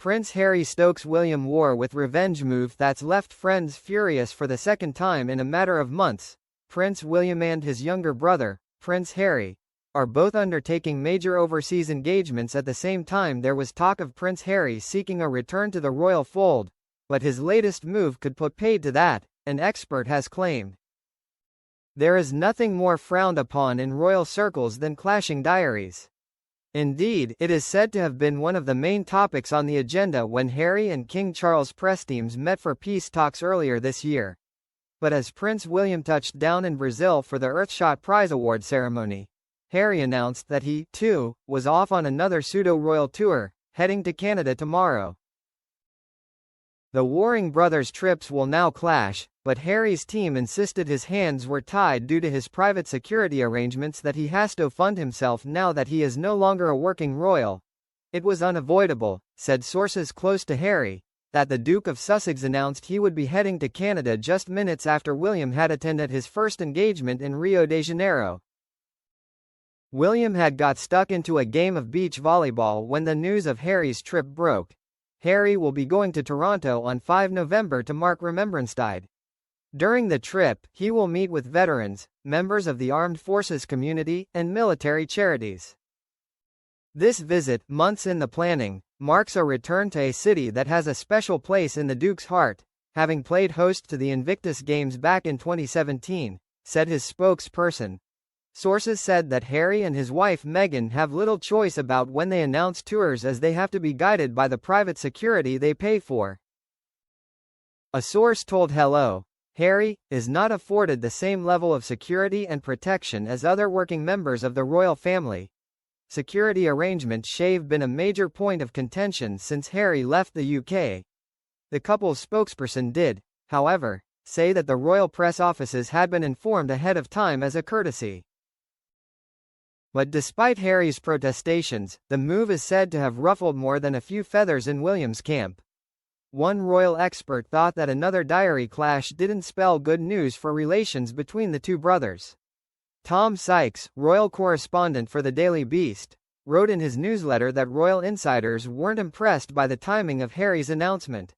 Prince Harry stokes William war with revenge move that's left friends furious for the second time in a matter of months. Prince William and his younger brother, Prince Harry, are both undertaking major overseas engagements at the same time. There was talk of Prince Harry seeking a return to the royal fold, but his latest move could put paid to that, an expert has claimed. There is nothing more frowned upon in royal circles than clashing diaries. Indeed, it is said to have been one of the main topics on the agenda when Harry and King Charles' press teams met for peace talks earlier this year. But as Prince William touched down in Brazil for the Earthshot Prize Award ceremony, Harry announced that he, too, was off on another pseudo-royal tour, heading to Canada tomorrow. The warring brothers' trips will now clash, but Harry's team insisted his hands were tied due to his private security arrangements that he has to fund himself now that he is no longer a working royal. It was unavoidable, said sources close to Harry, that the Duke of Sussex announced he would be heading to Canada just minutes after William had attended his first engagement in Rio de Janeiro. William had got stuck into a game of beach volleyball when the news of Harry's trip broke. Harry will be going to Toronto on 5 November to mark Remembrance Day. During the trip, he will meet with veterans, members of the armed forces community, and military charities. This visit, months in the planning, marks a return to a city that has a special place in the Duke's heart, having played host to the Invictus Games back in 2017, said his spokesperson. Sources said that Harry and his wife Meghan have little choice about when they announce tours as they have to be guided by the private security they pay for. A source told Hello, Harry is not afforded the same level of security and protection as other working members of the royal family. Security arrangements have been a major point of contention since Harry left the UK. The couple's spokesperson did, however, say that the royal press offices had been informed ahead of time as a courtesy. But despite Harry's protestations, the move is said to have ruffled more than a few feathers in William's camp. One royal expert thought that another diary clash didn't spell good news for relations between the two brothers. Tom Sykes, royal correspondent for the Daily Beast, wrote in his newsletter that royal insiders weren't impressed by the timing of Harry's announcement.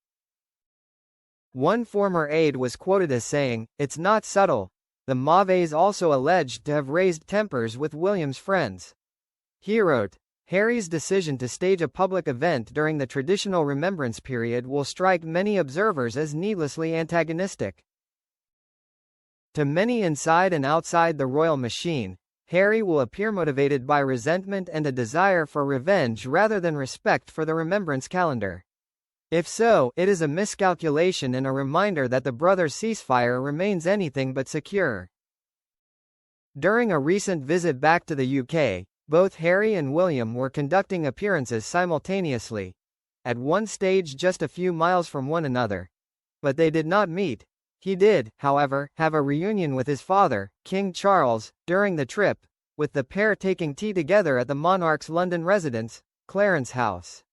One former aide was quoted as saying, "It's not subtle." The Maves also alleged to have raised tempers with William's friends. He wrote, Harry's decision to stage a public event during the traditional remembrance period will strike many observers as needlessly antagonistic. To many inside and outside the royal machine, Harry will appear motivated by resentment and a desire for revenge rather than respect for the remembrance calendar. If so, it is a miscalculation and a reminder that the brothers' ceasefire remains anything but secure. During a recent visit back to the UK, both Harry and William were conducting appearances simultaneously, at one stage just a few miles from one another. But they did not meet. He did, however, have a reunion with his father, King Charles, during the trip, with the pair taking tea together at the monarch's London residence, Clarence House.